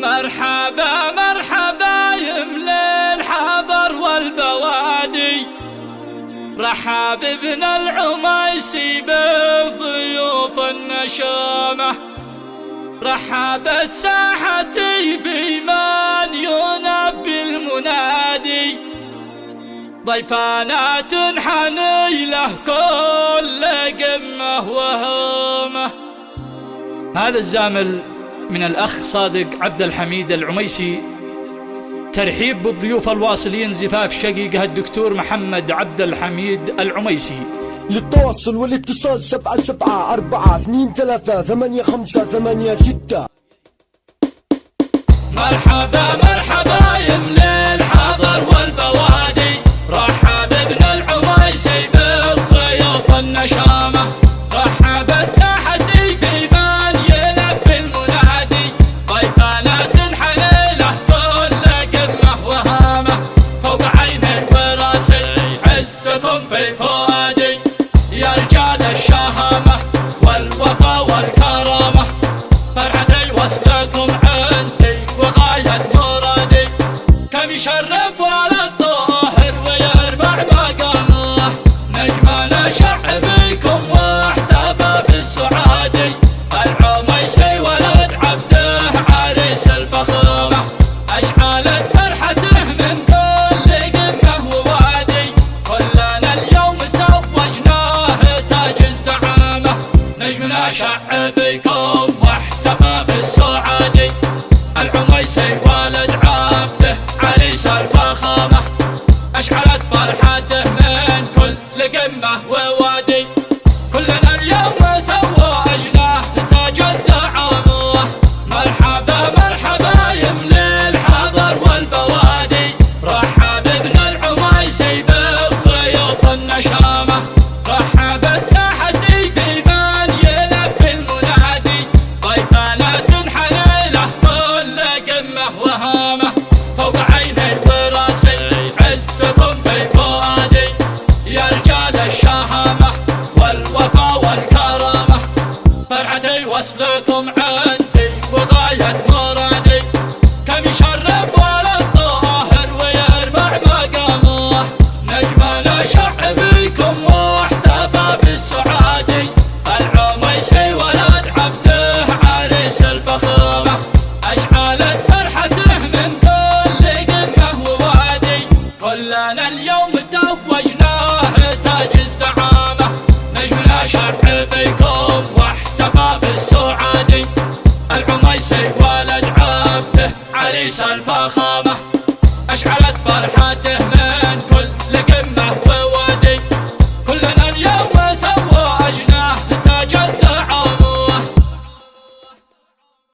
مرحبا مرحبا يملي الحضر والبوادي، رحب ابن العميسي بالضيوف النشامة، رحبت ساحتي في من ينبي المنادي، ضيفانا تنحني له كل قمة وهامة. هذا الزامل من الأخ صادق عبد الحميد العميسي، ترحيب بالضيوف الواصلين زفاف شقيقه الدكتور محمد عبد الحميد العميسي. للتواصل والاتصال 7742238586. مرحبا مرحبا يملي الحضر والبوادي، رحب ابن العميسي بالضيوف النشامة، رحبت ساحتي في من يلبي المنادي، ضيفانا تنحني له كل قمة وهامة، فوق عيني وراسي عزكم في فؤادي، يا رجال الشهامة والوفا والكرامة، فرحتي وصلكم عندي وغاية مرادي، كم يشرف على الطاهر ويرفع مقامه، نجمنا شع فيكم واحتفى بالسعادي، العميسي ولد عبده عريس الفخامة، أشعلت فرحته من كل قمة ووادي، كلنا اليوم توجناه تاج الزعامة، نجمنا شع فيكم واحتفى بالسعادي، العميسي ولد عبده عريس الفخامة، أشعلت فرحته من كل قمة ووادي، كلنا اليوم توجناه تاج الزعامة، مرحبا مرحبا يملي الحضر والبوادي، رحب ابن العميسي بالضيوف النشامة، رحبت ساحتي في من يلبي المنادي، ضيفانا تنحني له كل قمة وهامة، فوق عيني وراسي عزكم في فؤادي، يا رجال الشهامة والوفا والكرامة، فرحتي وصلكم عندي وغاية مرادي، كم يشرف على الطاهر ويرفع مقامه، نجمنا شع فيكم واحتفى بالسعادي، العميسي ولد عبده عريس الفخامة، أشعلت فرحته من كل قمة ووادي، كلنا اليوم توجناه تاج الزعامة، نجمنا شع فيكم واحتفى بالسعادي، العميسي ولد عبده عريس الفخامة، أشعلت